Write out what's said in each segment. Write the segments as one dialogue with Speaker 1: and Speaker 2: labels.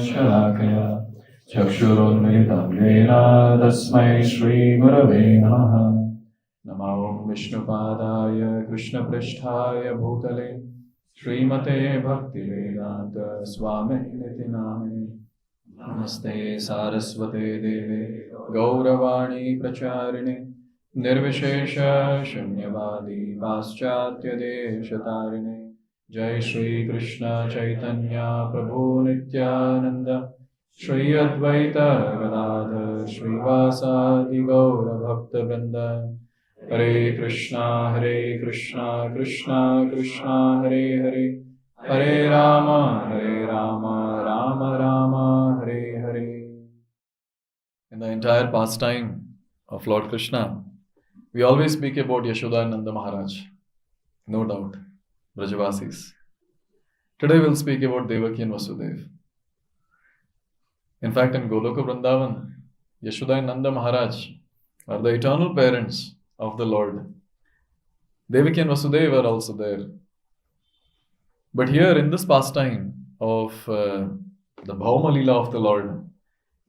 Speaker 1: शलाकया चक्षुरुन्मिलितं येन तस्मै श्रीगुरवे नमः। नमो विष्णुपादाय कृष्णपृष्ठाय भूतले श्रीमते भक्तिवेदान्त स्वामिनिति नामिने। नमस्ते सारस्वते देवे गौरवाणी प्रचारिणे निर्विशेष शून्यवादी पाश्चात्यदेशतारिणे। जय श्री कृष्ण चैतन्य प्रभु नित्यानंद श्री अद्वैत गदाधर श्रीवासादि गौर भक्त वृंद। हरे कृष्णा कृष्णा कृष्णा हरे हरे, हरे Ram Ram Ram Hare Hare. In the entire pastime of Lord Krishna, we always speak about Yashoda and Nanda Maharaj, no doubt, Brajavasis. Today we'll speak about Devaki and Vasudeva. In fact, in Goloka Vrindavan, Yashoda and Nanda Maharaj are the eternal parents of the Lord. Devaki and Vasudeva are also there. But here in this pastime of the Bhauma Leela of the Lord,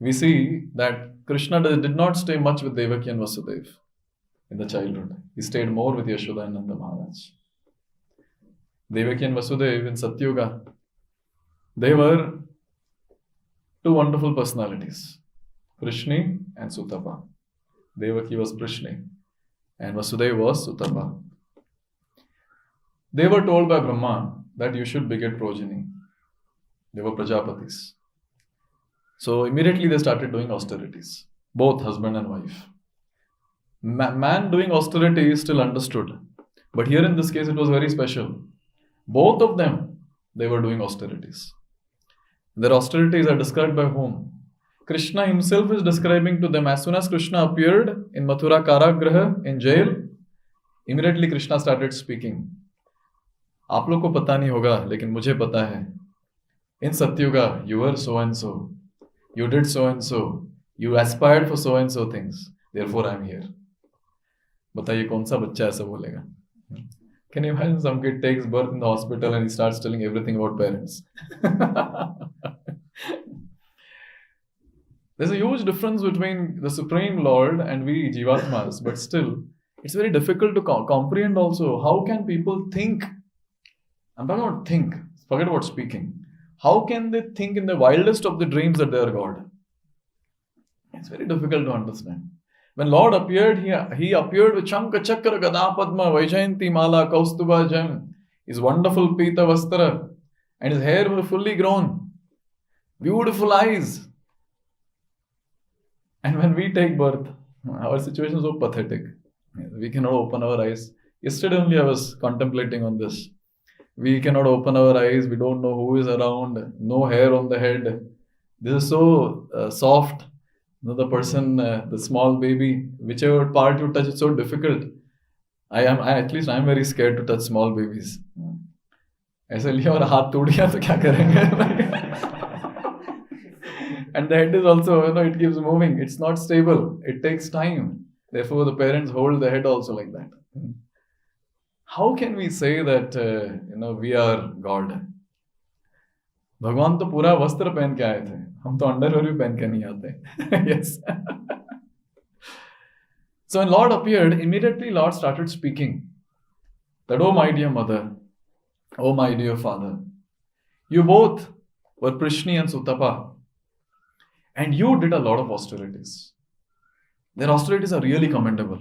Speaker 1: we see that Krishna did not stay much with Devaki and Vasudeva in the childhood. He stayed more with Yashoda and Nanda Maharaj. Devaki and Vasudeva in Satyuga, they were two wonderful personalities, Prishni and Sutapa. Devaki was Prishni and Vasudeva was Sutapa. They were told by Brahma that you should beget progeny. They were Prajapatis. So immediately they started doing austerities, both husband and wife. Man doing austerity is still understood, but here in this case it was very special. Both of them, they were doing austerities. Their austerities are described by whom? Krishna himself is describing to them. As soon as Krishna appeared in Mathura Karagraha, in jail, immediately Krishna started speaking. आप लोग को पता नहीं होगा, लेकिन मुझे पता है. In Satyuga, you were so and so. You did so and so. You aspired for so and so things. Therefore, I am here. बताइए कौन सा बच्चा ऐसा बोलेगा? Can you imagine some kid takes birth in the hospital and he starts telling everything about parents? There's a huge difference between the Supreme Lord and we Jivatmas, but still, it's very difficult to comprehend also. How can people think? I'm talking about think. Forget about speaking. How can they think in the wildest of the dreams that they are God? It's very difficult to understand. When Lord appeared, he appeared with Shanka Chakra Gada Padma Vaijayanti Mala Kaustuba Gem, his wonderful Pita Vastra, and his hair were fully grown, beautiful eyes. And when we take birth, our situation is so pathetic. We cannot open our eyes. Yesterday only I was contemplating on this. We cannot open our eyes. We don't know who is around. No hair on the head. This is so soft. The person, the small baby, whichever part you touch, it's so difficult. At least I am very scared to touch small babies. ऐसे लिया और हाथ टूट गया तो क्या करेंगे? And the head is also, it keeps moving. It's not stable. It takes time. Therefore, the parents hold the head also like that. How can we say that, we are God? भगवान तो पूरा वस्त्र पहन के आए थे. हम तो अंडरवेयर भी पहन के नहीं आते. Yes. So when Lord appeared, immediately Lord started speaking. That, oh my dear mother, oh my dear father, you both were Prishni and Sutapa. And you did a lot of austerities. Their austerities are really commendable.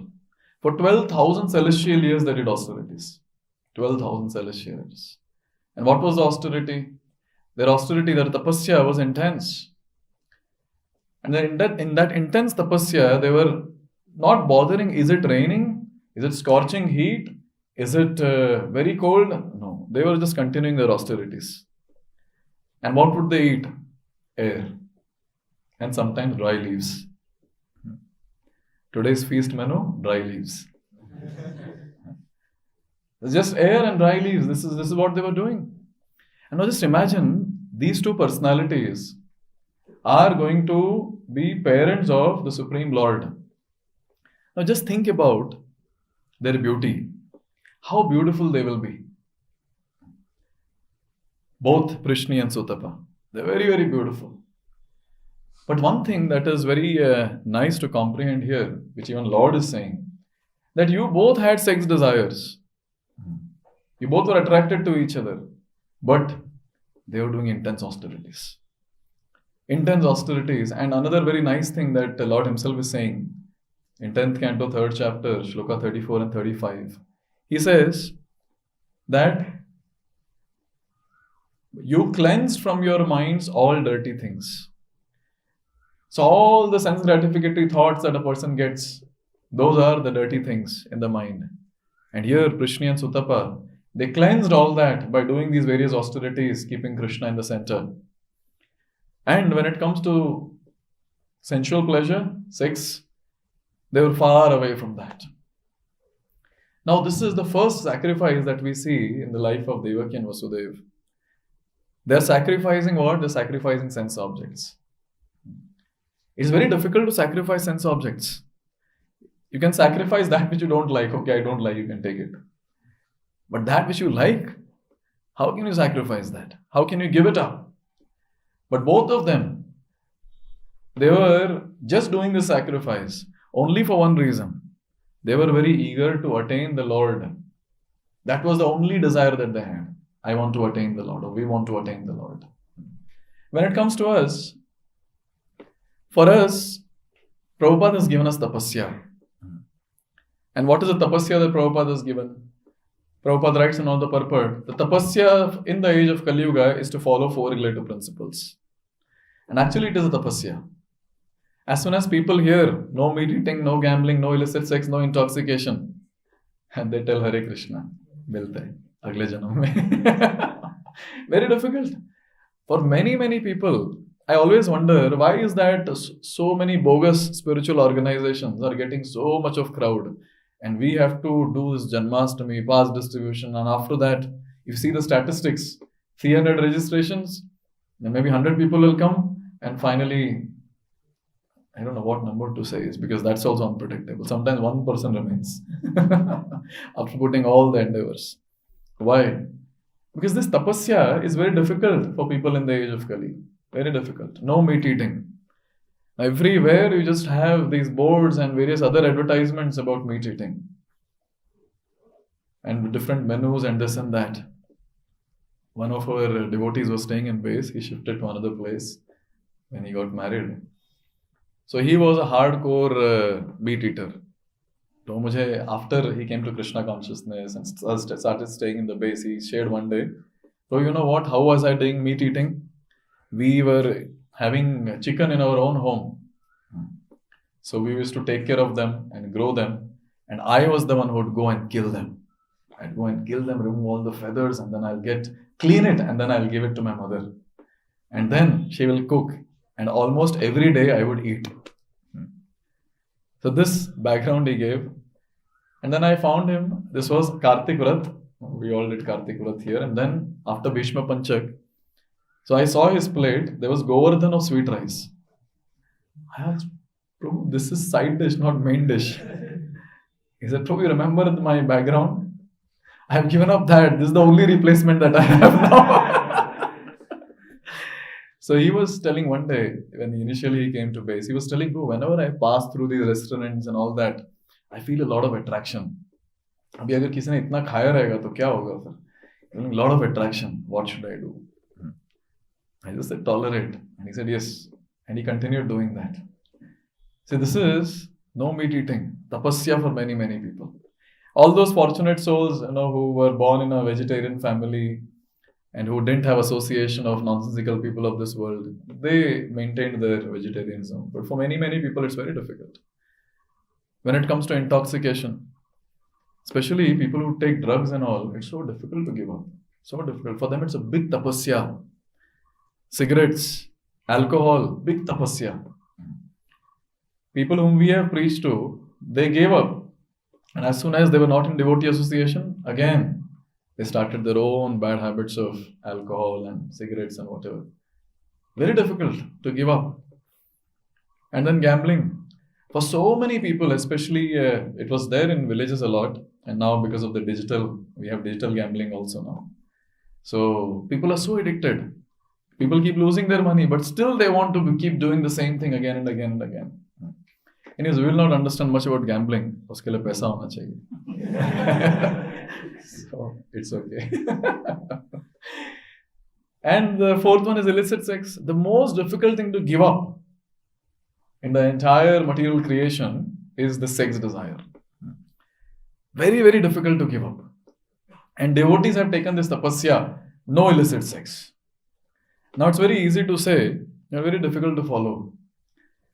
Speaker 1: For 12,000 celestial years they did austerities. 12,000 celestial years. And what was the austerity? Their austerity, their tapasya was intense. And then in that intense tapasya, they were not bothering, is it raining? Is it scorching heat? Is it very cold? No. They were just continuing their austerities. And what would they eat? Air. And sometimes dry leaves. Today's feast menu, dry leaves. It's just air and dry leaves. This is what they were doing. And now just imagine these two personalities are going to be parents of the Supreme Lord. Now just think about their beauty. How beautiful they will be. Both Prishni and Sutapa. They're very, very beautiful. But one thing that is very nice to comprehend here, which even Lord is saying, that you both had sex desires. You both were attracted to each other, but they were doing intense austerities. Intense austerities. And another very nice thing that the Lord himself is saying in 10th Canto, 3rd chapter, Shloka 34 and 35. He says that you cleansed from your minds all dirty things. So all the sense gratificatory thoughts that a person gets, those are the dirty things in the mind. And here, Prishni and Sutapa, they cleansed all that by doing these various austerities, keeping Krishna in the center. And when it comes to sensual pleasure, sex, they were far away from that. Now, this is the first sacrifice that we see in the life of Devaki and Vasudeva. They're sacrificing what? They're sacrificing sense objects. It's very difficult to sacrifice sense objects. You can sacrifice that which you don't like. Okay, I don't like, you can take it. But that which you like, how can you sacrifice that? How can you give it up? But both of them, they were just doing this sacrifice only for one reason. They were very eager to attain the Lord. That was the only desire that they had. I want to attain the Lord, or we want to attain the Lord. When it comes to us, for us, Prabhupada has given us tapasya. And what is the tapasya that Prabhupada has given? Prabhupada writes in all the purport, the tapasya in the age of Kali Yuga is to follow 4 relative principles. And actually it is a tapasya. As soon as people hear no meat eating, no gambling, no illicit sex, no intoxication, and they tell Hare Krishna, milte hai, agle janam mein. Very difficult. For many, many people, I always wonder, why is that so many bogus spiritual organizations are getting so much of crowd? And we have to do this Janmashtami, pass distribution, and after that, if you see the statistics, 300 registrations, then maybe 100 people will come, and finally, I don't know what number to say is, because that's also unpredictable. Sometimes one person remains after putting all the endeavors. Why? Because this tapasya is very difficult for people in the age of Kali. Very difficult. No meat eating. Everywhere you just have these boards and various other advertisements about meat eating. And different menus and this and that. One of our devotees was staying in base. He shifted to another place when he got married. So he was a hardcore meat eater. So after he came to Krishna consciousness and started staying in the base, he shared one day, so you know what, how was I doing meat eating? We were having chicken in our own home. So we used to take care of them and grow them. And I was the one who would go and kill them. I'd go and kill them, remove all the feathers, and then I'll clean it, and then I'll give it to my mother. And then she will cook. And almost every day I would eat. So this background he gave. And then I found him, this was Kartik Vrat. We all did Kartik Vrat here. And then after Bhishma Panchak, so I saw his plate, there was Govardhan of sweet rice. I asked, Prabhu, this is side dish, not main dish. He said, Prabhu, you remember my background? I have given up that. This is the only replacement that I have now. So he was telling one day, when initially he came to base, he was telling, Prabhu, whenever I pass through these restaurants and all that, I feel a lot of attraction. Abhi agar kisi ne itna khaya rahega, to kya hoga fir? A lot of attraction. What should I do? I just said, tolerate. And he said, yes. And he continued doing that. So this is no meat eating. Tapasya for many, many people. All those fortunate souls, who were born in a vegetarian family and who didn't have association of nonsensical people of this world, they maintained their vegetarianism. But for many, many people, it's very difficult. When it comes to intoxication, especially people who take drugs and all, it's so difficult to give up. So difficult. For them, it's a big tapasya. Cigarettes, alcohol, big tapasya. People whom we have preached to, they gave up. And as soon as they were not in devotee association, again, they started their own bad habits of alcohol and cigarettes and whatever. Very difficult to give up. And then gambling. For so many people, especially, it was there in villages a lot. And now because of the digital, we have digital gambling also now. So people are so addicted. People keep losing their money, but still they want to keep doing the same thing again and again and again. Anyways, we will not understand much about gambling. Uske liye paisa hona chahiye. So, it's okay. And the fourth one is illicit sex. The most difficult thing to give up in the entire material creation is the sex desire. Very, very difficult to give up. And devotees have taken this tapasya, no illicit sex. Now it's very easy to say, very difficult to follow.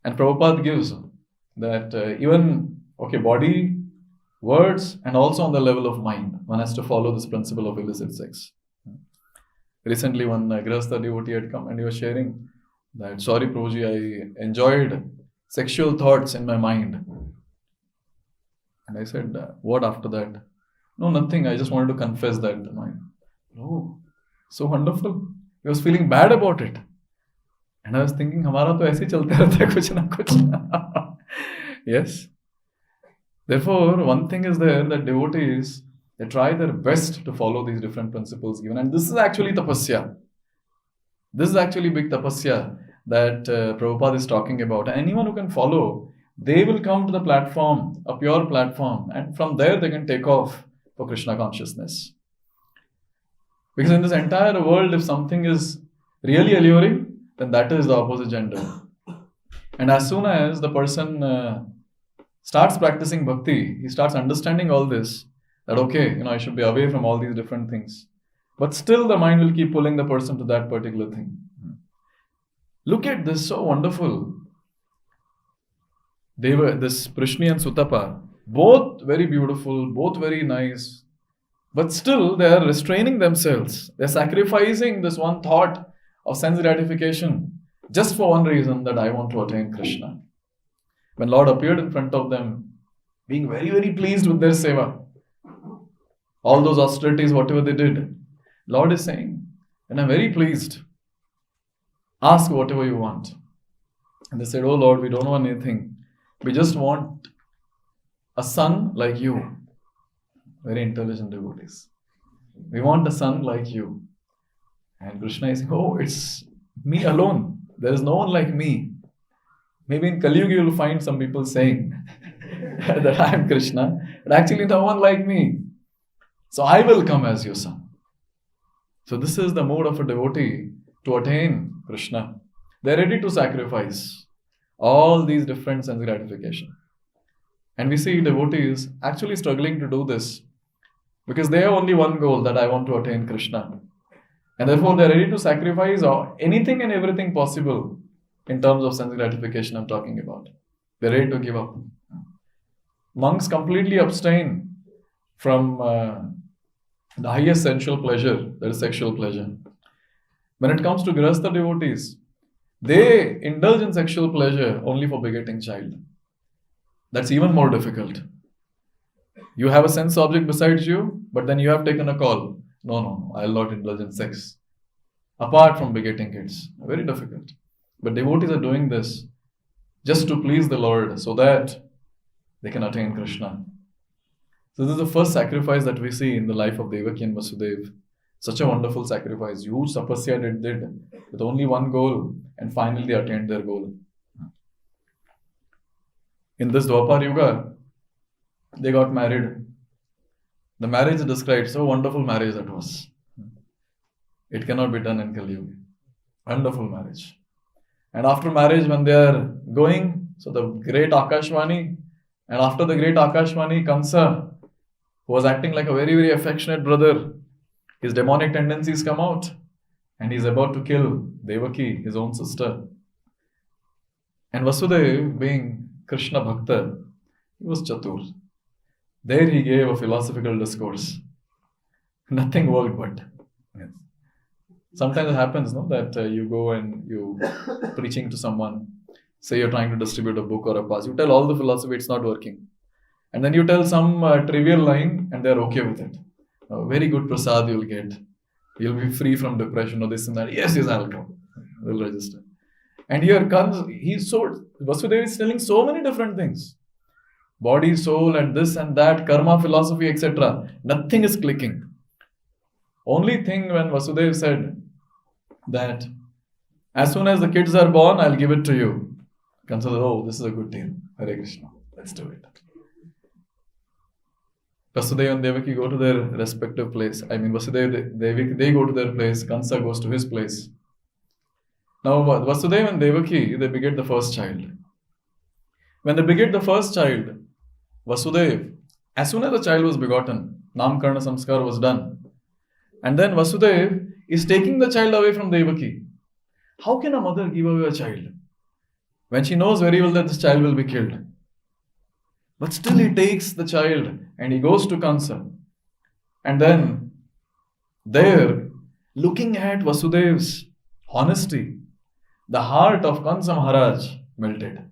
Speaker 1: And Prabhupada gives that even, body, words, and also on the level of mind, one has to follow this principle of illicit sex. Recently, one Grihastha devotee had come and he was sharing that, sorry Prabhuji, I enjoyed sexual thoughts in my mind. And I said, what after that? No, nothing. I just wanted to confess that to mine. Oh, so wonderful. He was feeling bad about it. And I was thinking, hamara to aise chalte rehta hai kuch na kuch. Yes. Therefore, one thing is there that devotees, they try their best to follow these different principles given. And this is actually tapasya. This is actually big tapasya that Prabhupada is talking about. And anyone who can follow, they will come to the platform, a pure platform. And from there, they can take off for Krishna consciousness. Because in this entire world, if something is really alluring, then that is the opposite gender. And as soon as the person starts practicing bhakti, he starts understanding all this, that I should be away from all these different things. But still the mind will keep pulling the person to that particular thing. Look at this, so wonderful. They were, this Prishni and Sutapa, both very beautiful, both very nice. But still they are restraining themselves. They are sacrificing this one thought of sense gratification just for one reason, that I want to attain Krishna. When Lord appeared in front of them, being very, very pleased with their seva, all those austerities, whatever they did, Lord is saying, and I'm very pleased. Ask whatever you want. And they said, oh Lord, we don't want anything. We just want a son like you. Very intelligent devotees. We want a son like you. And Krishna is saying, oh, it's me alone. There is no one like me. Maybe in Kali Yuga you will find some people saying that I am Krishna, but actually no one like me. So I will come as your son. So this is the mood of a devotee to attain Krishna. They are ready to sacrifice all these different sense gratification. And we see devotees actually struggling to do this because they have only one goal, that I want to attain Krishna. And therefore they are ready to sacrifice anything and everything possible in terms of sense gratification I'm talking about. They are ready to give up. Monks completely abstain from the highest sensual pleasure, that is sexual pleasure. When it comes to Grihastha devotees, they indulge in sexual pleasure only for begetting child. That's even more difficult. You have a sense object besides you, but then you have taken a call. No, I will not indulge in sex. Apart from begetting kids. Very difficult. But devotees are doing this just to please the Lord so that they can attain Krishna. So this is the first sacrifice that we see in the life of Devaki and Vasudeva. Such a wonderful sacrifice. Huge tapasya they did with only one goal, and finally they attained their goal. In this Dwapar Yuga, they got married. The marriage is described, so wonderful marriage that was. It cannot be done in Kali Yuga. Wonderful marriage. And after marriage, when they are going, so the great Akashvani, and after the great Akashvani, Kamsa, who was acting like a very, very affectionate brother, his demonic tendencies come out, and he's about to kill Devaki, his own sister. And Vasudeva, being Krishna Bhakta, he was Chatur. There he gave a philosophical discourse. Nothing worked but. Yes. Sometimes it happens, no, that you go and you preaching to someone, say you're trying to distribute a book or a pass, you tell all the philosophy, it's not working. And then you tell some trivial line and they're okay with it. Very good prasad you'll get. You'll be free from depression or this and that. Yes, I'll come. We'll register. And here comes, Vasudeva is telling so many different things. Body, soul, and this and that, karma, philosophy, etc. Nothing is clicking. Only thing when Vasudeva said that As soon as the kids are born, I'll give it to you. Kamsa says, oh, this is a good deal. Hare Krishna. Let's do it. Vasudeva and Devaki go to their respective place. Vasudeva, Devaki, they go to their place. Kamsa goes to his place. Now, Vasudeva and Devaki, they beget the first child. When they beget the first child, Vasudeva, as soon as the child was begotten, Namkarna Samskar was done. And then Vasudeva is taking the child away from Devaki. How can a mother give away a child when she knows very well that this child will be killed? But still he takes the child and he goes to Kamsa. And then there, looking at Vasudeva's honesty, the heart of Kamsa Maharaj melted.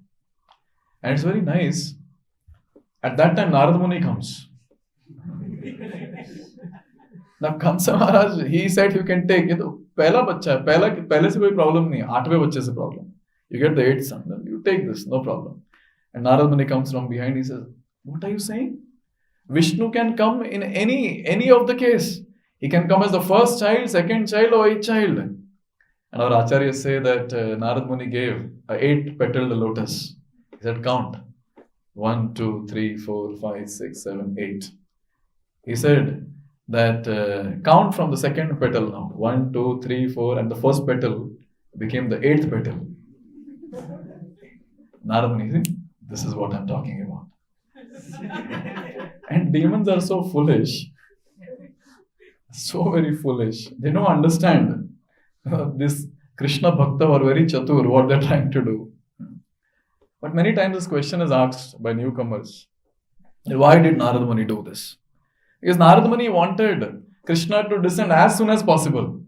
Speaker 1: And it's very nice. At that time, Narad Muni comes. Now Kamsa Maharaj, he said you can take it. पहला बच्चा है, पहले से कोई problem नहीं है, 8वें बच्चे से problem. You get the 8th son, then you take this, no problem. And Narad Muni comes from behind, he says, what are you saying? Vishnu can come in any of the case. He can come as the first child, second child, or 8th child. And our acharyas say that Narad Muni gave a 8-petaled lotus. He said, count. 1, 2, 3, 4, 5, 6, 7, 8. He said that count from the second petal now. 1, 2, 3, 4, and the first petal became the 8th petal. Narad Muni, this is what I'm talking about. And demons are so foolish. So very foolish. They don't understand. This Krishna Bhakta were very chatur, what they're trying to do. But many times this question is asked by newcomers. Why did Narad Muni do this? Because Narad Muni wanted Krishna to descend as soon as possible.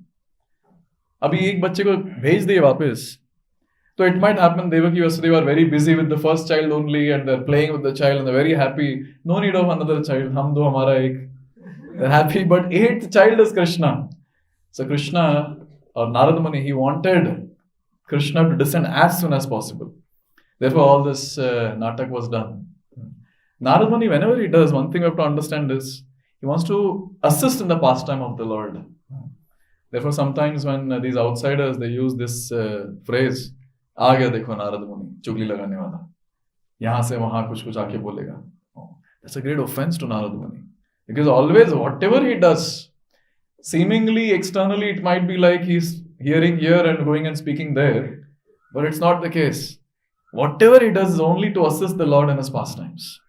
Speaker 1: अभी एक बच्चे को भेज दिए वापस. So it might happen Devaki Vasudeva are very busy with the first child only and they're playing with the child and they're very happy. No need of another child. Hum do hamara ek. They're happy, but 8th child is Krishna. So Krishna or Narad Muni, he wanted Krishna to descend as soon as possible. Therefore all this natak was done. Narad Muni, whenever he does, one thing we have to understand is he wants to assist in the pastime of the Lord. Therefore sometimes when these outsiders, they use this phrase, आ गया देखो नारद मुनि चुगली लगाने वाला यहाँ से वहाँ कुछ आके बोलेगा. That's a great offense to Narad Muni, because always whatever he does, seemingly externally it might be like he's hearing here and going and speaking there, but it's not the case. Whatever he does is only to assist the Lord in his pastimes.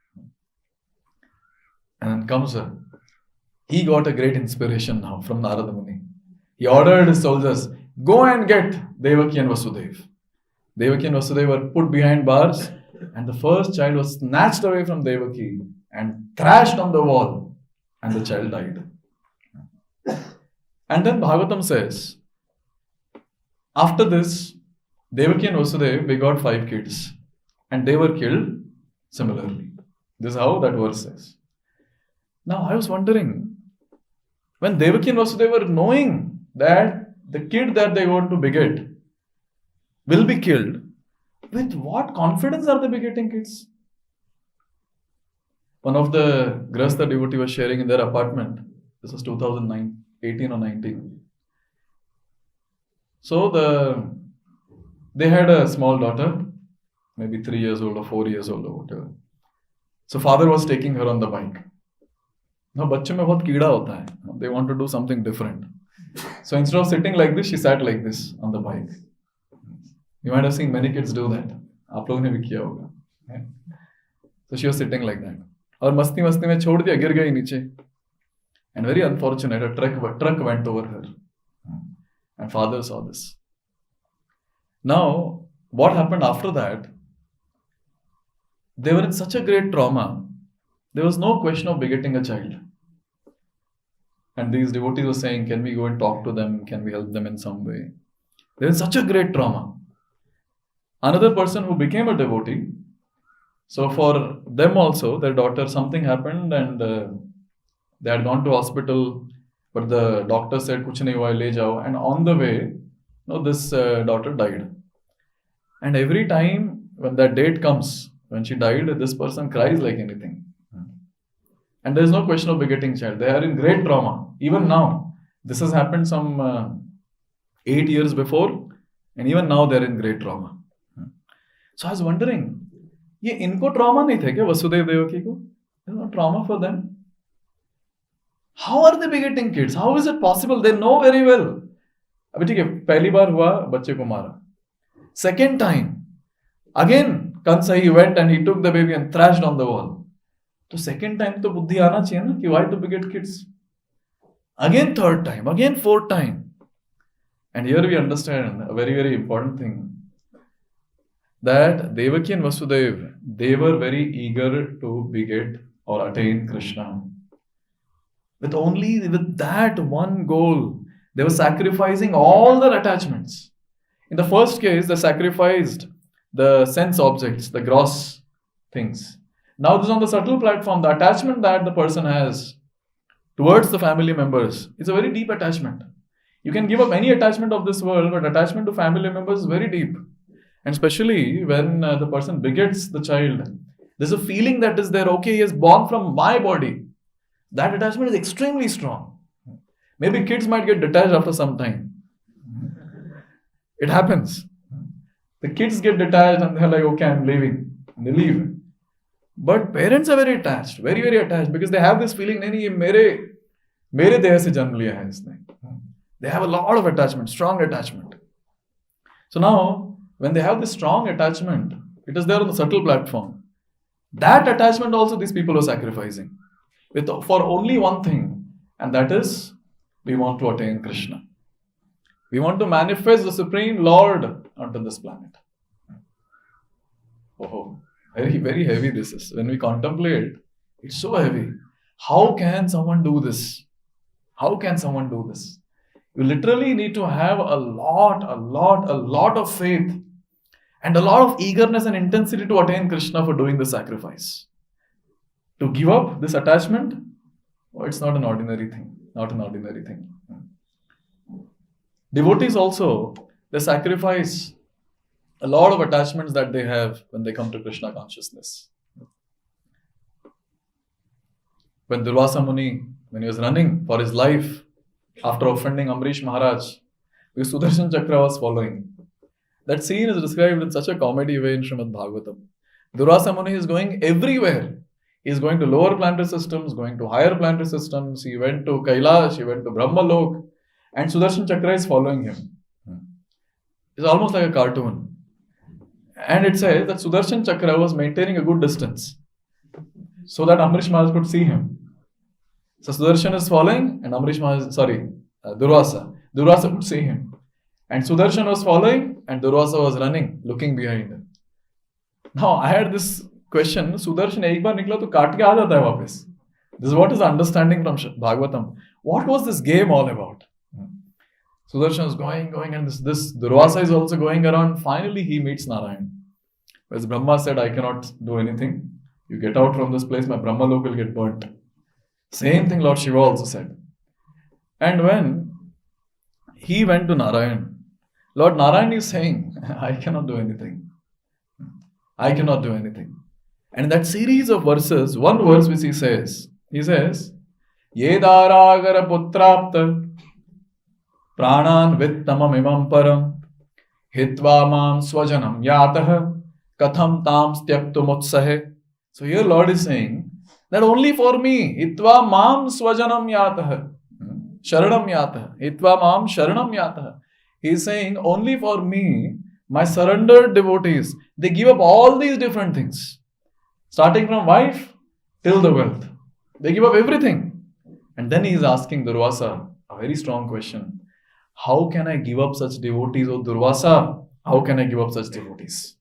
Speaker 1: And then Kamsa, he got a great inspiration now from Narad Muni. He ordered his soldiers, go and get Devaki and Vasudeva. Devaki and Vasudeva were put behind bars, and the first child was snatched away from Devaki and crashed on the wall, and the child died. And then Bhagavatam says, after this, Devaki and Vasudeva begot 5 kids, and they were killed similarly. This is how that verse says. Now I was wondering, when Devaki and Vasudeva were knowing that the kid that they want to beget will be killed, with what confidence are they begetting kids? One of the Grahastha devotee was sharing in their apartment. This was 2018 or 19. So they had a small daughter, maybe 3 years old or 4 years old or whatever. So father was taking her on the bike. Now बच्चों में बहुत कीड़ा होता है. They want to do something different. So instead of sitting like this, she sat like this on the bike. You might have seen many kids do that. आप लोगों ने भी किया होगा. So she was sitting like that. और मस्ती मस्ती में छोड़ दिया, गिर गई नीचे. And very unfortunate, a truck went over her. And father saw this. Now, what happened after that? They were in such a great trauma. There was no question of begetting a child. And these devotees were saying, can we go and talk to them? Can we help them in some way? They were in such a great trauma. Another person who became a devotee, so for them also, their daughter, something happened and they had gone to hospital, but the doctor said, kuch nahi hua, le jao. And on the way, this daughter died. And every time when that date comes, when she died, this person cries like anything. And there is no question of begetting child. They are in great trauma. Even now, this has happened some 8 years before. And even now they're in great trauma. So I was wondering, ये इनको trauma नहीं थे क्या वसुदेव देवकी को? There's no trauma for them. How are they begetting kids? How is it possible? They know very well. अभी ठीक है, पहली बार हुआ बच्चे को मारा. Second time, again Kamsa he went and he took the baby and thrashed on the wall. तो second time तो बुद्धि आना चाहिए ना कि why to beget kids? Again third time, again fourth time. And here we understand a very, very important thing. That Devaki and Vasudeva, they were very eager to beget or attain Krishna. With that one goal, they were sacrificing all their attachments. In the first case, they sacrificed the sense objects, the gross things. Now this is on the subtle platform, the attachment that the person has towards the family members, it's a very deep attachment. You can give up any attachment of this world, but attachment to family members is very deep. And especially when the person begets the child, there's a feeling that is there, okay, he is born from my body. That attachment is extremely strong. Maybe kids might get detached after some time. It happens. The kids get detached and they're like, okay, I'm leaving. And they leave. But parents are very attached, very, very attached, because they have this feeling, nahi, mere deha se janm liya hai isne. They have a lot of attachment, strong attachment. So now, when they have this strong attachment, it is there on the subtle platform. That attachment also these people are sacrificing for only one thing, and that is, we want to attain Krishna. We want to manifest the Supreme Lord onto this planet. Oh, very, very heavy this is. When we contemplate, it's so heavy. How can someone do this? How can someone do this? You literally need to have a lot of faith and a lot of eagerness and intensity to attain Krishna for doing the sacrifice. To give up this attachment, it's not an ordinary thing. Not an ordinary thing. Devotees also, they sacrifice a lot of attachments that they have when they come to Krishna consciousness. When Durvasa Muni, when he was running for his life after offending Amrish Maharaj, because Sudarshan Chakra was following. That scene is described in such a comedy way in Śrīmad-Bhāgavatam. Durvasa Muni is going everywhere. He is going to lower planetary systems, going to higher planetary systems. He went to Kailash, he went to Brahmalok, and Sudarshan Chakra is following him. It's almost like a cartoon. And it says that Sudarshan Chakra was maintaining a good distance so that Amrish Maharaj could see him. So Sudarshan is following and Durvasa could see him. And Sudarshan was following and Durvasa was running, looking behind him. Now I had this question, Sudarshan ek baar nikla to kaat ke aa jata hai वापस. This is what is the understanding from Bhagavatam. What was this game all about? Sudarshan is going and this Durvasa is also going around. Finally he meets Narayan. Whereas Brahma said, I cannot do anything. You get out from this place, my Brahmalok will get burnt. Same thing Lord Shiva also said. And when he went to Narayan, Lord Narayan is saying, I cannot do anything. I cannot do anything. And in that series of verses, one verse which he says, Yedaragara putrapta pranan vittamam imam param hitva mam swajanam yatah katham tam styaktumutsahe. So here Lord is saying that only for me, hitva mam swajanam yatah, sharanam yatah, hitva mam sharanam yatah. He is saying only for me, my surrendered devotees, they give up all these different things. Starting from wife till the wealth. They give up everything. And then he is asking Durvasa a very strong question. How can I give up such devotees, O Durvasa? How can I give up such devotees?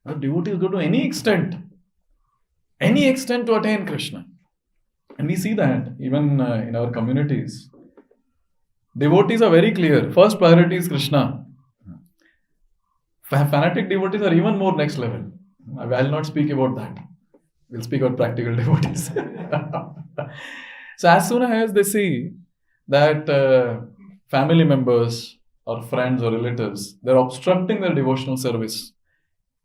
Speaker 1: The devotees go to any extent to attain Krishna. And we see that even in our communities. Devotees are very clear. First priority is Krishna. Fanatic devotees are even more next level. I will not speak about that. We'll speak about practical devotees. So as soon as they see that family members or friends or relatives, they're obstructing their devotional service,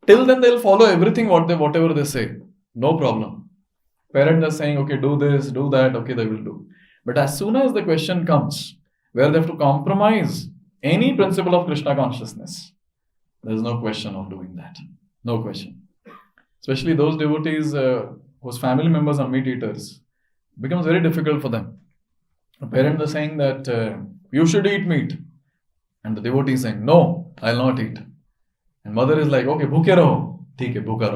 Speaker 1: till then they'll follow everything whatever they say. No problem. Parents are saying, okay, do this, do that, okay, they will do. But as soon as the question comes, where they have to compromise any principle of Krishna consciousness, there is no question of doing that. No question. Especially those devotees whose family members are meat eaters, it becomes very difficult for them. The parents are saying that you should eat meat. And the devotee is saying, no, I will not eat. And mother is like, okay, bhuke raho. Theek hai, bhuka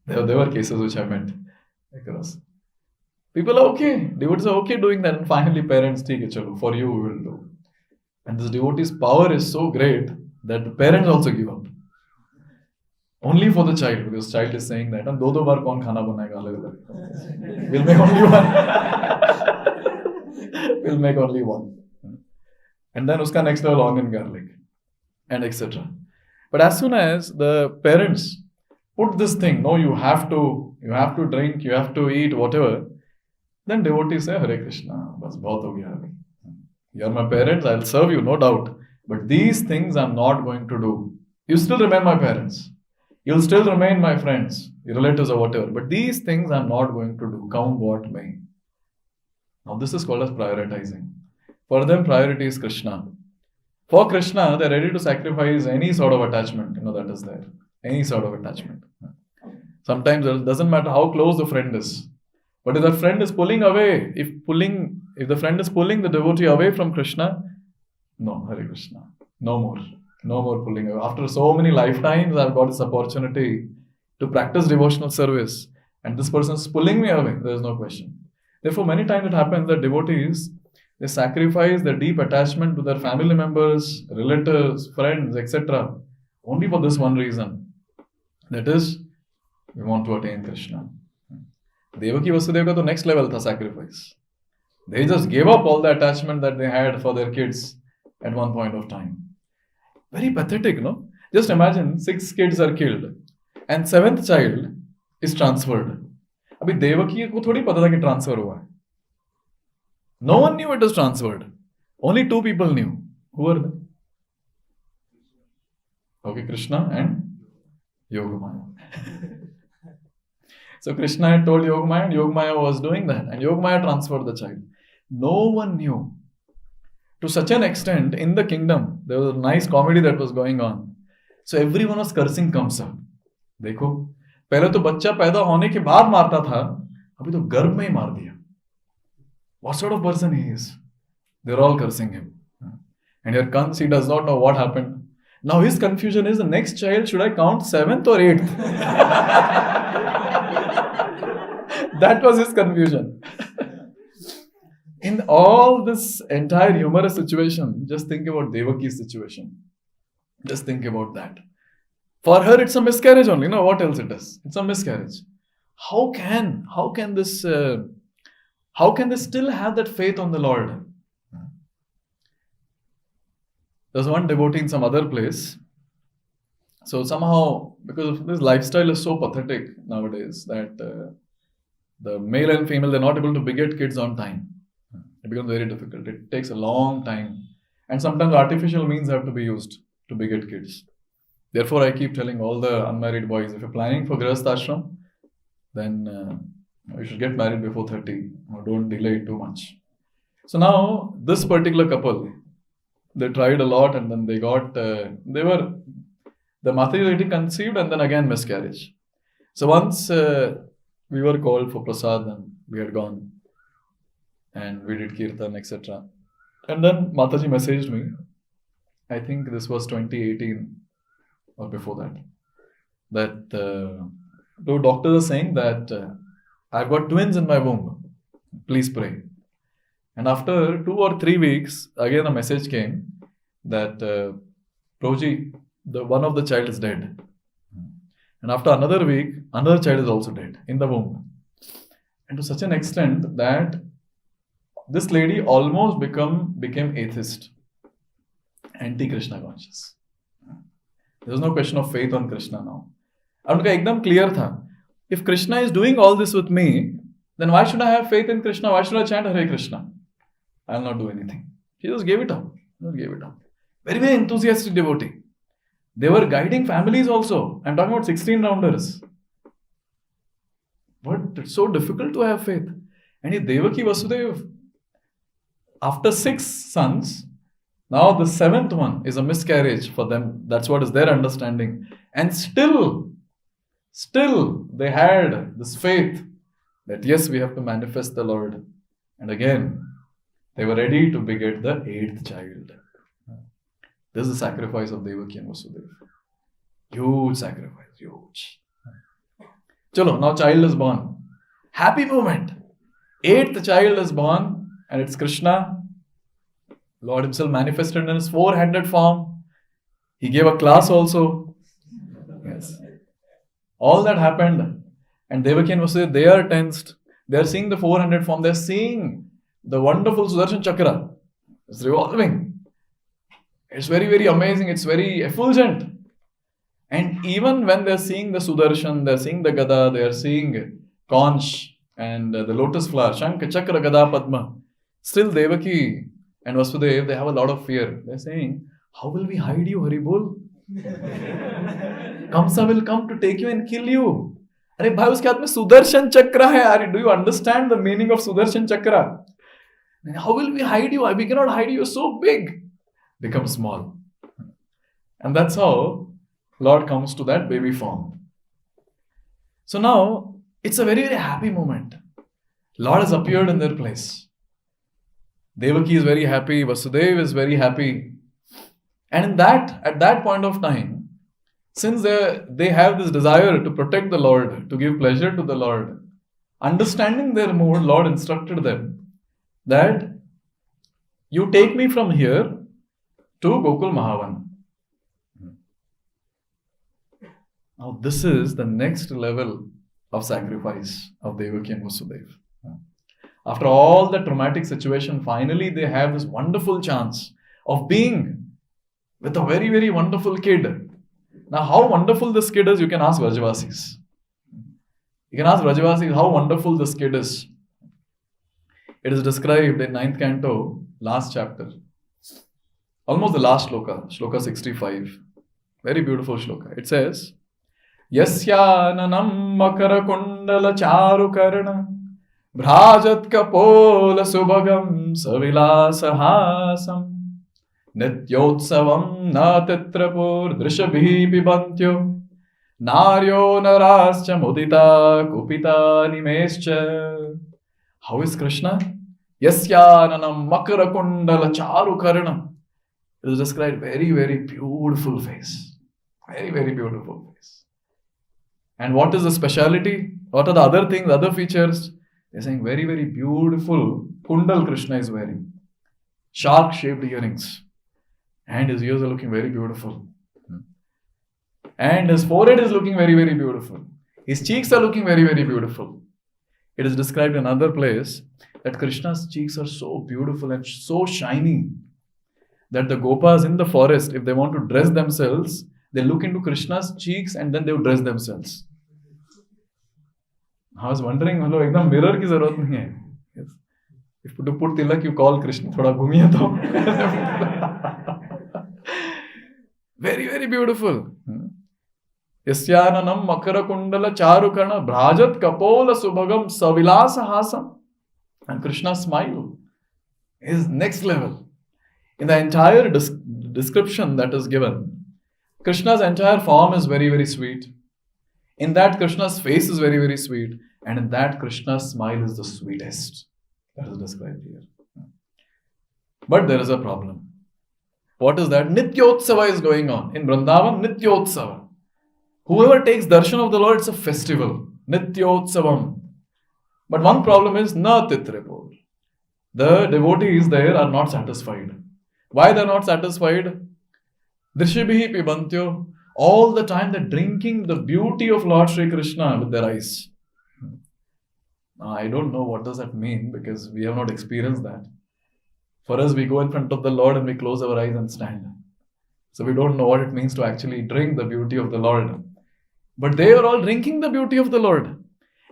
Speaker 1: rahunga. There were cases which I met across. People are okay. Devotees are okay doing that. And finally parents, theek hai, chalo, for you we will do. And this devotee's power is so great that the parents also give up. Only for the child, because child is saying that, do baar kaun khana banayega alag alag. We'll make only one. We'll make only one. And then uska next level onion garlic. And etc. But as soon as the parents put this thing, no, you have to drink, you have to eat, whatever, then devotees say, Hare Krishna, bas bahut ho gaya abhi. You are my parents, I'll serve you, no doubt. But these things I'm not going to do. You still remain my parents. You'll still remain my friends, your relatives or whatever. But these things I'm not going to do. Come what may. Now this is called as prioritizing. For them, priority is Krishna. For Krishna, they're ready to sacrifice any sort of attachment, that is there. Any sort of attachment. Sometimes it doesn't matter how close the friend is. But if that friend is pulling away, if the friend is pulling the devotee away from Krishna, no, Hare Krishna. No more. No more pulling away. After so many lifetimes, I've got this opportunity to practice devotional service. And this person is pulling me away. There is no question. Therefore, many times it happens that devotees, they sacrifice their deep attachment to their family members, relatives, friends, etc. only for this one reason. That is, we want to attain Krishna. Devaki Vasudeva to next level tha sacrifice. They just gave up all the attachment that they had for their kids at one point of time. Very pathetic, no? Just imagine 6 kids are killed and 7th child is transferred. Abhi Devaki ko thodi pata tha ki transfer hua hai. No one knew it was transferred. Only 2 people knew. Who were they? Okay, Krishna and Yogamaya. So Krishna had told Yogamaya and Yogamaya was doing that. And Yogamaya transferred the child. No one knew. To such an extent, in the kingdom, there was a nice comedy that was going on. So everyone was cursing Kamsa. देखो, पहले तो बच्चा पैदा होने के बाद मारता था, अभी तो गर्भ में ही मार दिया. What sort of person he is? They're all cursing him. And here Kans, he does not know what happened. Now his confusion is, the next child, should I count 7th or 8th? That was his confusion. In all this entire humorous situation, just think about Devaki's situation. Just think about that. For her, it's a miscarriage only. No, what else it is? It's a miscarriage. How can this still have that faith on the Lord? There's one devotee in some other place. So somehow, because this lifestyle is so pathetic nowadays that the male and female, they're not able to beget kids on time. It becomes very difficult. It takes a long time. And sometimes artificial means have to be used to beget kids. Therefore, I keep telling all the unmarried boys, if you're planning for Grihastha Ashram, then you should get married before 30. Or don't delay it too much. So now, this particular couple, they tried a lot and then they got, the Mataji was getting conceived and then again miscarriage. So once we were called for prasad and we had gone. And we did kirtan, etc. And then Mataji messaged me. I think this was 2018 or before that. That the doctors are saying that I've got twins in my womb. Please pray. And after 2 or 3 weeks, again a message came that Prabhuji, one of the child is dead. And after another week, another child is also dead in the womb. And to such an extent that this lady almost became atheist, anti-Krishna conscious. There was no question of faith on Krishna now. And उनका एकदम clear था. If Krishna is doing all this with me, then why should I have faith in Krishna? Why should I chant Hare Krishna? I will not do anything. She just gave it up. Very, very enthusiastic devotee. They were guiding families also. I'm talking about 16 rounders. But it's so difficult to have faith. And Devaki Vasudeva, after 6 sons, Now the seventh one is a miscarriage for them. That's what is their understanding. And still they had this faith that yes, we have to manifest the Lord. And again, they were ready to beget the eighth child. This is the sacrifice of Devaki and Vasudeva. Huge sacrifice, huge. Chalo, now child is born. Happy moment. Eighth child is born and it's Krishna. Lord himself manifested in his four-handed form. He gave a class also. Yes. All that happened. And Devaki and Vasudeva, they are tensed. They are seeing the four-handed form. They are seeing the wonderful Sudarshan Chakra. It's revolving. It's very, very amazing. It's very effulgent. And even when they are seeing the Sudarshan, they are seeing the Gada, they are seeing conch and the lotus flower, Shankha, Chakra, Gada, Padma. Still Devaki and Vasudeva, they have a lot of fear. They are saying, how will we hide you, Haribol? Kamsa will come to take you and kill you. अरे भाई उसके हाथ में सुदर्शन चक्र है यार. Do you understand the meaning of Sudarshan Chakra? How will we hide you? We cannot hide you. You're so big. Become small. And that's how Lord comes to that baby form. So now it's a very, very happy moment. Lord has appeared in their place. Devaki is very happy. Vasudeva is very happy. And at that point of time, since they have this desire to protect the Lord, to give pleasure to the Lord, understanding their mood, Lord instructed them that you take me from here to Gokul Mahavan. Now this is the next level of sacrifice of Devaki and Vasudeva. After all the traumatic situation, finally they have this wonderful chance of being with a very, very wonderful kid. Now, how wonderful this kid is, you can ask Vrajavasis. You can ask Vrajavasis how wonderful this kid is. It is described in 9th Canto, last chapter. Almost the last shloka, shloka 65. Very beautiful shloka. It says, Yasyananam makara kundala charu karna bhrajat kapola subhagam savilasahasam Nityotsavam na titrapur drishabhi pibantyo naryo narascha mudita kupita nimescha. How is Krishna? Yasyananam makara kundala charu karna. It is described very, very beautiful face. Very, very beautiful face. And what is the speciality? What are the other things, other features? They are saying very, very beautiful kundal Krishna is wearing. Shark-shaped earrings. And his ears are looking very beautiful. And his forehead is looking very, very beautiful. His cheeks are looking very, very beautiful. It is described in another place that Krishna's cheeks are so beautiful and so shiny that the Gopas in the forest, if they want to dress themselves, they look into Krishna's cheeks and then they will dress themselves. I was wondering, ekdam mirror ki zarurat nahi hai. Yes. If to put tilak, you call Krishna, thoda ghumiye to. Very, very beautiful. Yasyananam makara kundala charu karna bhrajat kapola subhagam savilasa hasam. And Krishna's smile is next level. In the entire description that is given, Krishna's entire form is very, very sweet. In that, Krishna's face is very, very sweet. And in that, Krishna's smile is the sweetest. That is described here. But there is a problem. What is that? Nityotsava is going on. In Vrindavan, Nityotsava. Whoever takes darshan of the Lord, it's a festival. Nityotsavam. But one problem is, na titrepur. The devotees there are not satisfied. Why they are not satisfied? Drishibhi pibantyo. All the time they're drinking the beauty of Lord Shri Krishna with their eyes. Now, I don't know what does that mean because we have not experienced that. For us, we go in front of the Lord and we close our eyes and stand. So we don't know what it means to actually drink the beauty of the Lord. But they were all drinking the beauty of the Lord.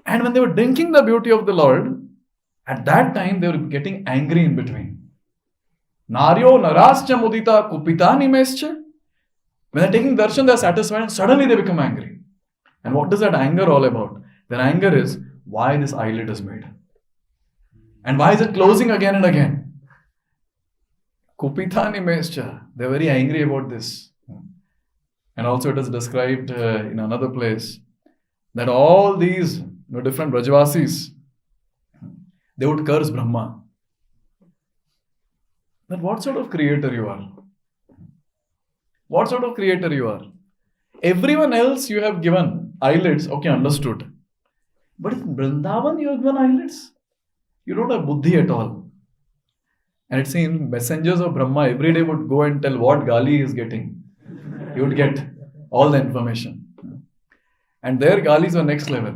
Speaker 1: And when they were drinking the beauty of the Lord, at that time they were getting angry in between. Naryo narascha mudita kupita nimescha. When they're taking darshan, they're satisfied and suddenly they become angry. And what is that anger all about? Their anger is why this eyelid is made. And why is it closing again and again? Kupitani mescha. They're very angry about this. And also it is described in another place that all these different Brajavasis, they would curse Brahma. But what sort of creator you are? What sort of creator you are? Everyone else you have given eyelids, okay, understood. But in Vrindavan you have given eyelids. You don't have buddhi at all. And it seems messengers of Brahma every day would go and tell what gali he is getting. He would get all the information. And their galis were next level.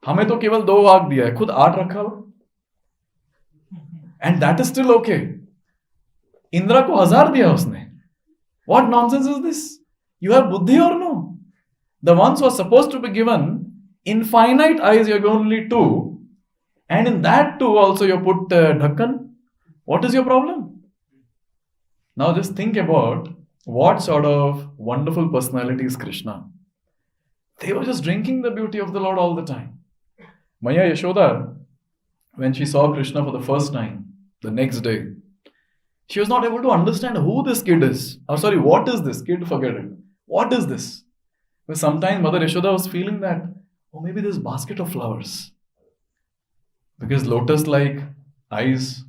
Speaker 1: हमें तो केवल 2 वाक दिया है, खुद 8 रखा हो. And that is still okay. Indira को 1000 दिया उसने. What nonsense is this? You have buddhi or no? The ones who are supposed to be given infinite eyes, you have only 2. And in that 2 also you put dhakkan. What is your problem? Now just think about what sort of wonderful personality is Krishna. They were just drinking the beauty of the Lord all the time. Maya Yashoda, when she saw Krishna for the first time, the next day, she was not able to understand who this kid is. Oh, sorry, what is this kid? Forget it. What is this? But sometimes Mother Yashoda was feeling that, oh, maybe this basket of flowers. Because lotus-like eyes,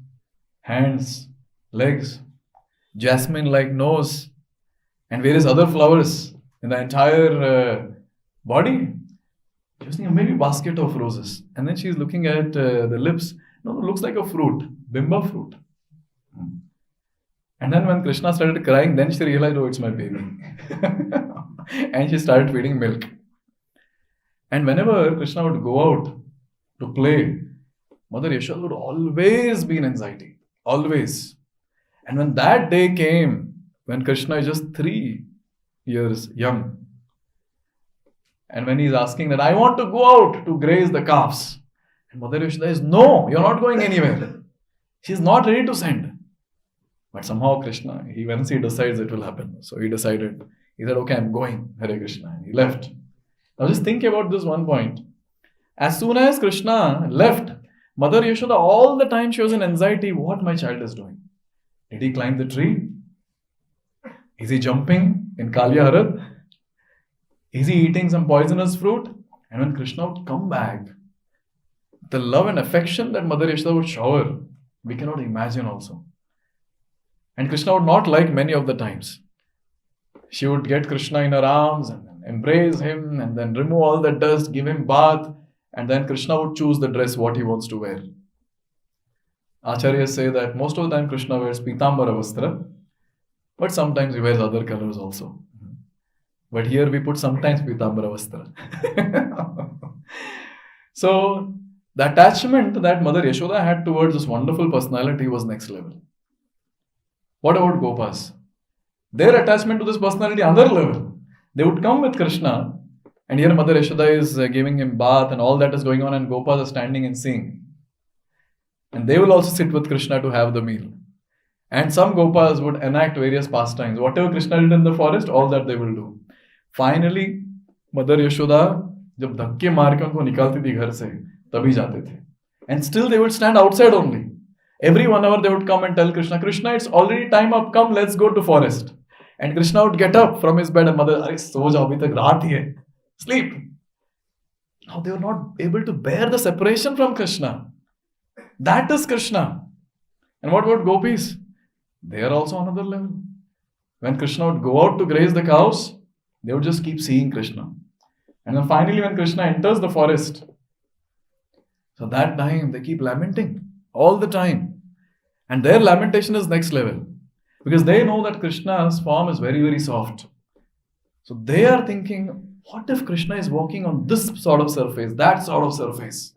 Speaker 1: hands, legs, jasmine-like nose, and various other flowers in the entire body. She was thinking maybe basket of roses. And then she's looking at the lips. No, it looks like a fruit, bimba fruit. And then when Krishna started crying, then she realized, oh, it's my baby. And she started feeding milk. And whenever Krishna would go out to play, Mother Yashoda would always be in anxiety. Always. And when that day came, when Krishna is just 3 years young, and when he's asking that, I want to go out to graze the calves. And Mother Yashoda is, no, you're not going anywhere. She's not ready to send. But somehow Krishna, once he decides it will happen. So he decided, he said, okay, I'm going, Hare Krishna. And he left. Now just think about this one point. As soon as Krishna left, Mother Yashoda, all the time she was in anxiety, what my child is doing. Did he climb the tree? Is he jumping in Kalya Harad? Is he eating some poisonous fruit? And when Krishna would come back, the love and affection that Mother Yashoda would shower, we cannot imagine also. And Krishna would not like many of the times. She would get Krishna in her arms and then embrace him and then remove all the dust, give him bath, and then Krishna would choose the dress what he wants to wear. Acharyas say that most of the time Krishna wears pitambara vastra, but sometimes he wears other colors also. But here we put sometimes pitambara vastra. So the attachment that Mother Yashoda had towards this wonderful personality was next level. What about Gopas? Their attachment to this personality, another level. They would come with Krishna, and here Mother Yashoda is giving him bath, and all that is going on, and Gopas are standing and seeing. And they will also sit with Krishna to have the meal. And some Gopas would enact various pastimes. Whatever Krishna did in the forest, all that they will do. Finally, Mother Yashoda, जब धक्के मार के उनको निकालती थी घर से, तभी जाते थे. And still they would stand outside only. Every 1 hour they would come and tell Krishna, Krishna, it's already time up, come, let's go to forest. And Krishna would get up from his bed and Mother, Arey, so jao, abhi tak raat hi hai. Sleep. Now they were not able to bear the separation from Krishna. That is Krishna. And what about gopis? They are also another level. When Krishna would go out to graze the cows, they would just keep seeing Krishna. And then finally when Krishna enters the forest, so that time they keep lamenting all the time. And their lamentation is next level. Because they know that Krishna's form is very, very soft. So they are thinking, what if Krishna is walking on this sort of surface, that sort of surface?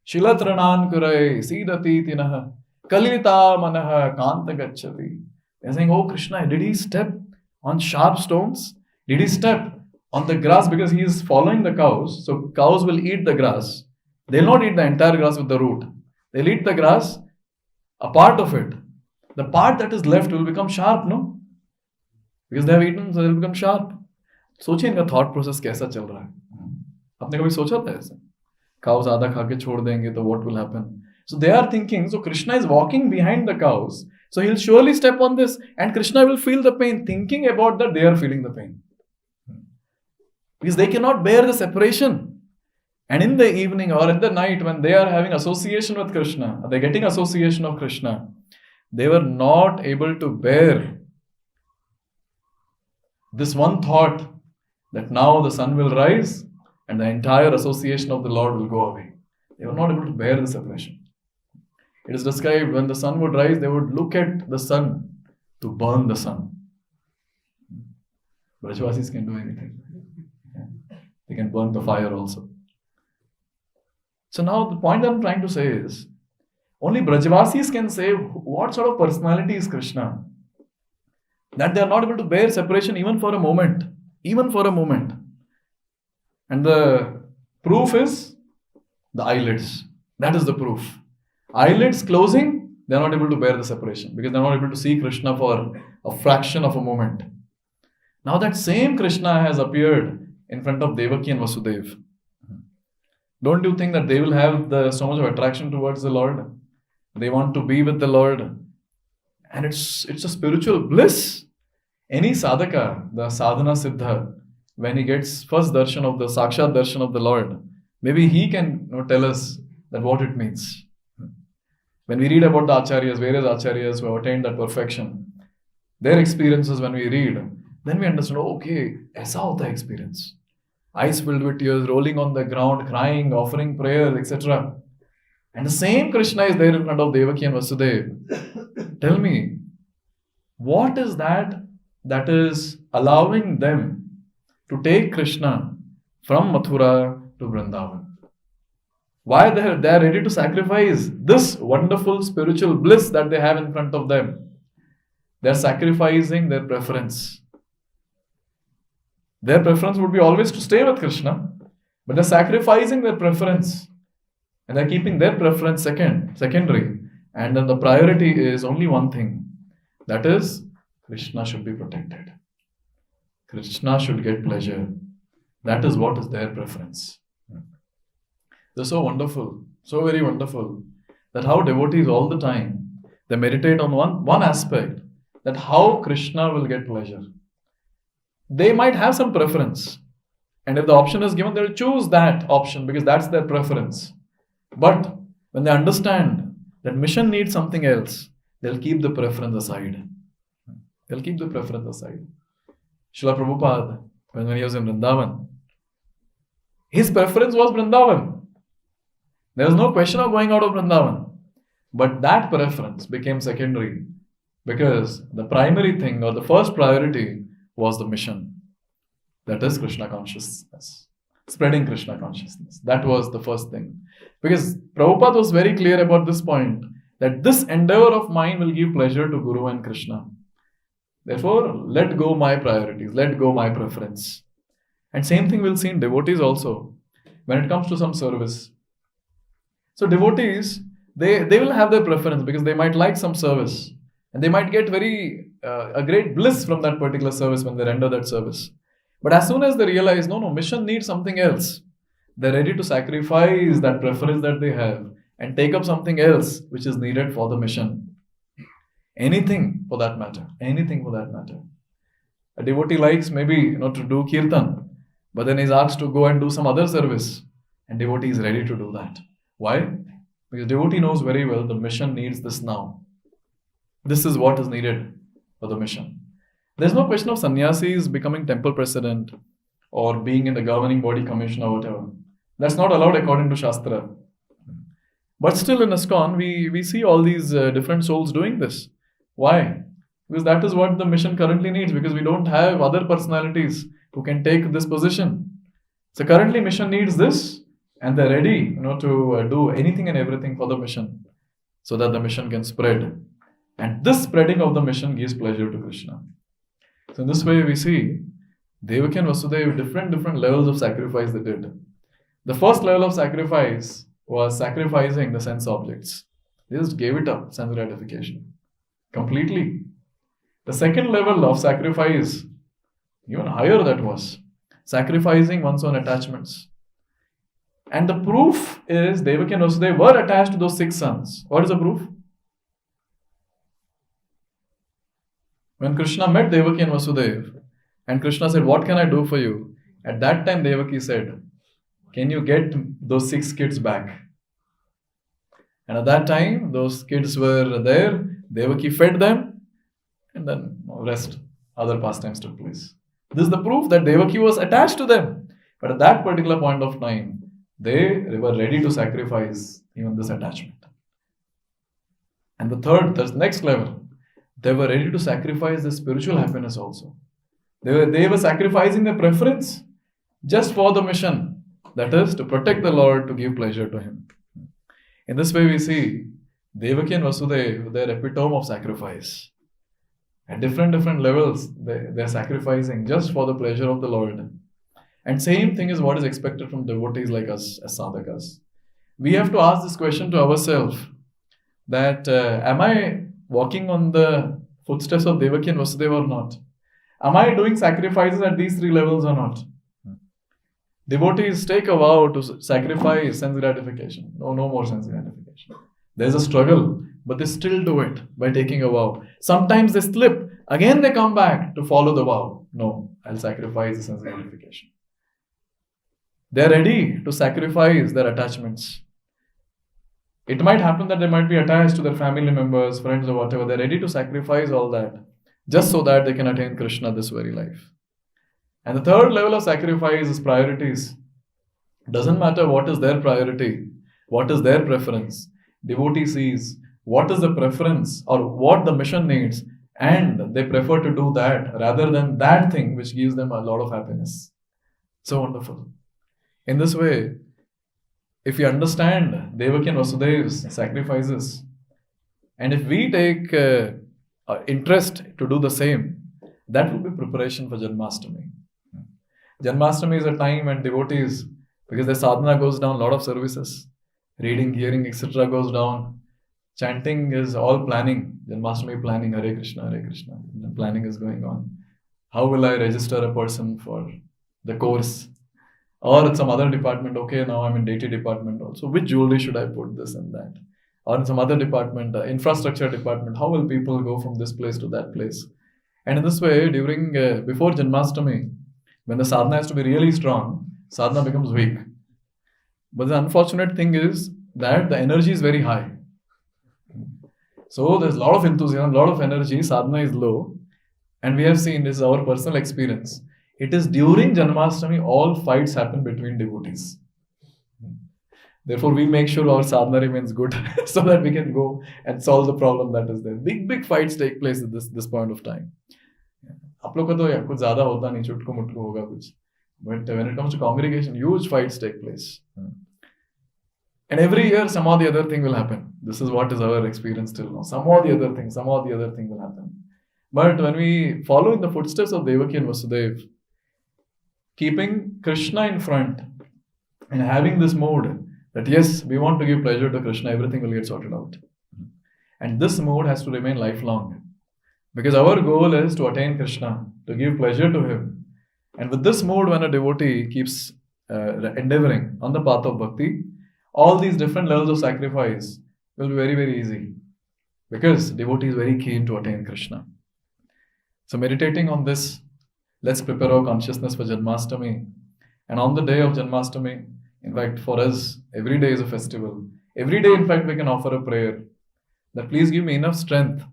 Speaker 1: Shilatranan kurai sidati tinaha kalita manaha kanta gacchati. They're saying, oh Krishna, did he step on sharp stones? Did he step on the grass? Because he is following the cows. So cows will eat the grass. They'll not eat the entire grass with the root. They'll eat the grass, a part of it. The part that is left will become sharp, no? Because they have eaten, so they'll become sharp. सोचिए इनका thought process कैसा चल रहा है. आपने कभी सोचा था ऐसे? Cows आधा खा के छोड़ देंगे तो what will happen? So they are thinking, so Krishna is walking behind the cows. So he'll surely step on this and Krishna will feel the pain. Thinking about that, they are feeling the pain. Because they cannot bear the separation. And in the evening or in the night when they are having association with Krishna, they're getting association of Krishna, they were not able to bear this one thought that now the sun will rise and the entire association of the Lord will go away. They were not able to bear the separation. It is described when the sun would rise, they would look at the sun to burn the sun. Brajvasis can do anything. They can burn the fire also. So now the point I'm trying to say is, only Brajvasis can say what sort of personality is Krishna. That they are not able to bear separation even for a moment. Even for a moment. And the proof is the eyelids. That is the proof. Eyelids closing, they are not able to bear the separation because they are not able to see Krishna for a fraction of a moment. Now that same Krishna has appeared in front of Devaki and Vasudeva. Don't you think that they will have so much of attraction towards the Lord? They want to be with the Lord. And it's a spiritual bliss. Any sadhaka, the sadhana siddha, when he gets first darshan of the sakshat darshan of the Lord, maybe he can tell us that what it means. When we read about the acharyas, various acharyas who have attained that perfection, their experiences when we read, then we understand, okay, aisa hota hai experience. Eyes filled with tears, rolling on the ground, crying, offering prayers, etc. And the same Krishna is there in front of Devaki and Vasudeva. Tell me, what is that is allowing them to take Krishna from Mathura to Vrindavan? Why they are ready to sacrifice this wonderful spiritual bliss that they have in front of them? They are sacrificing their preference. Their preference would be always to stay with Krishna, but they are sacrificing their preference. And they are keeping their preference secondary. And then the priority is only one thing. That is, Krishna should be protected. Krishna should get pleasure. That is what is their preference. They're so wonderful, so very wonderful, that how devotees all the time, they meditate on one aspect, that how Krishna will get pleasure. They might have some preference. And if the option is given, they'll choose that option because that's their preference. But when they understand that mission needs something else, they'll keep the preference aside. They'll keep the preference aside. Srila Prabhupada, when he was in Vrindavan, his preference was Vrindavan. There was no question of going out of Vrindavan. But that preference became secondary because the primary thing or the first priority was the mission. That is Krishna consciousness. Spreading Krishna consciousness. That was the first thing. Because Prabhupada was very clear about this point, that this endeavor of mine will give pleasure to Guru and Krishna. Therefore, let go my priorities, let go my preference. And same thing we'll see in devotees also, when it comes to some service. So devotees, they will have their preference because they might like some service. And they might get a great bliss from that particular service when they render that service. But as soon as they realize, no, mission needs something else, they're ready to sacrifice that preference that they have and take up something else which is needed for the mission. Anything for that matter. Anything for that matter. A devotee likes maybe to do kirtan, but then is asked to go and do some other service. And devotee is ready to do that. Why? Because devotee knows very well the mission needs this now. This is what is needed for the mission. There's no question of sannyasis becoming temple president or being in the governing body commission or whatever. That's not allowed according to Shastra. But still in ISKCON, we see all these different souls doing this. Why? Because that is what the mission currently needs, because we don't have other personalities who can take this position. So currently mission needs this, and they're ready to do anything and everything for the mission so that the mission can spread. And this spreading of the mission gives pleasure to Krishna. So in this way we see Devaki and Vasudeva, different levels of sacrifice they did. The first level of sacrifice was sacrificing the sense objects. They just gave it up, sense gratification, completely. The second level of sacrifice, even higher that was, sacrificing one's own attachments. And the proof is Devaki and Vasudeva were attached to those 6 sons. What is the proof? When Krishna met Devaki and Vasudeva, and Krishna said, "What can I do for you?" At that time, Devaki said, "Can you get those 6 kids back?" And at that time, those kids were there. Devaki fed them, and then rest, other pastimes took place. This is the proof that Devaki was attached to them. But at that particular point of time, they were ready to sacrifice even this attachment. And the next level, they were ready to sacrifice the spiritual happiness also. They were sacrificing their preference just for the mission, that is to protect the Lord, to give pleasure to Him. In this way we see Devaki and Vasudeva, their epitome of sacrifice. At different levels, they are sacrificing just for the pleasure of the Lord. And same thing is what is expected from devotees like us as sadhakas. We have to ask this question to ourselves, that am I walking on the footsteps of Devaki and Vasudeva or not? Am I doing sacrifices at these 3 levels or not? Devotees take a vow to sacrifice sense gratification. No more sense gratification. There's a struggle, but they still do it by taking a vow. Sometimes they slip. Again they come back to follow the vow. No, I'll sacrifice the sense gratification. They're ready to sacrifice their attachments. It might happen that they might be attached to their family members, friends or whatever. They're ready to sacrifice all that just so that they can attain Krishna this very life. And the third level of sacrifice is priorities. Doesn't matter what is their priority, what is their preference. Devotee sees what is the preference or what the mission needs, and they prefer to do that rather than that thing which gives them a lot of happiness. So wonderful. In this way, if you understand Devaki and Vasudeva's sacrifices, and if we take interest to do the same, that will be preparation for Janmashtami. Janmashtami is a time when devotees, because their sadhana goes down, a lot of services, reading, hearing, etc. goes down. Chanting is all planning. Janmashtami planning, Hare Krishna, Hare Krishna. The planning is going on. How will I register a person for the course? Or in some other department, okay, now I'm in deity department also. Which jewelry should I put, this and that? Or in some other department, infrastructure department, how will people go from this place to that place? And in this way, before Janmashtami, when the sadhana has to be really strong, sadhana becomes weak. But the unfortunate thing is that the energy is very high. So there's a lot of enthusiasm, a lot of energy, sadhana is low. And we have seen, this is our personal experience, it is during Janmashtami all fights happen between devotees. Therefore, we make sure our sadhana remains good so that we can go and solve the problem that is there. Big fights take place at this point of time. आप लोग का तो कुछ ज़्यादा होता नहीं, चुटको मुटको होगा कुछ. But when it comes to congregation, huge fights take place. And every year, some or the other thing will happen. This is what is our experience till now. Some or the other thing will happen. But when we follow in the footsteps of Devaki and Vasudeva, keeping Krishna in front and having this mood that yes, we want to give pleasure to Krishna, everything will get sorted out. And this mood has to remain lifelong. Because our goal is to attain Krishna, to give pleasure to Him. And with this mood, when a devotee keeps endeavoring on the path of bhakti, all these different levels of sacrifice will be very, very easy. Because devotee is very keen to attain Krishna. So meditating on this, let's prepare our consciousness for Janmashtami. And on the day of Janmashtami, in fact, for us, every day is a festival. Every day, in fact, we can offer a prayer that please give me enough strength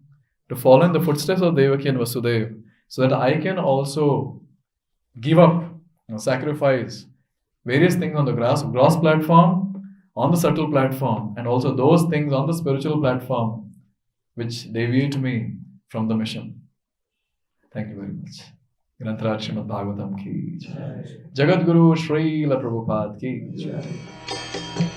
Speaker 1: to follow in the footsteps of Devaki and Vasudeva, so that I can also give up, sacrifice various things on the gross platform, on the subtle platform, and also those things on the spiritual platform which deviate me from the mission. Thank you very much. Śrīmad-Bhāgavatam ki jai. Jagadguru Srila Prabhupada ki jai.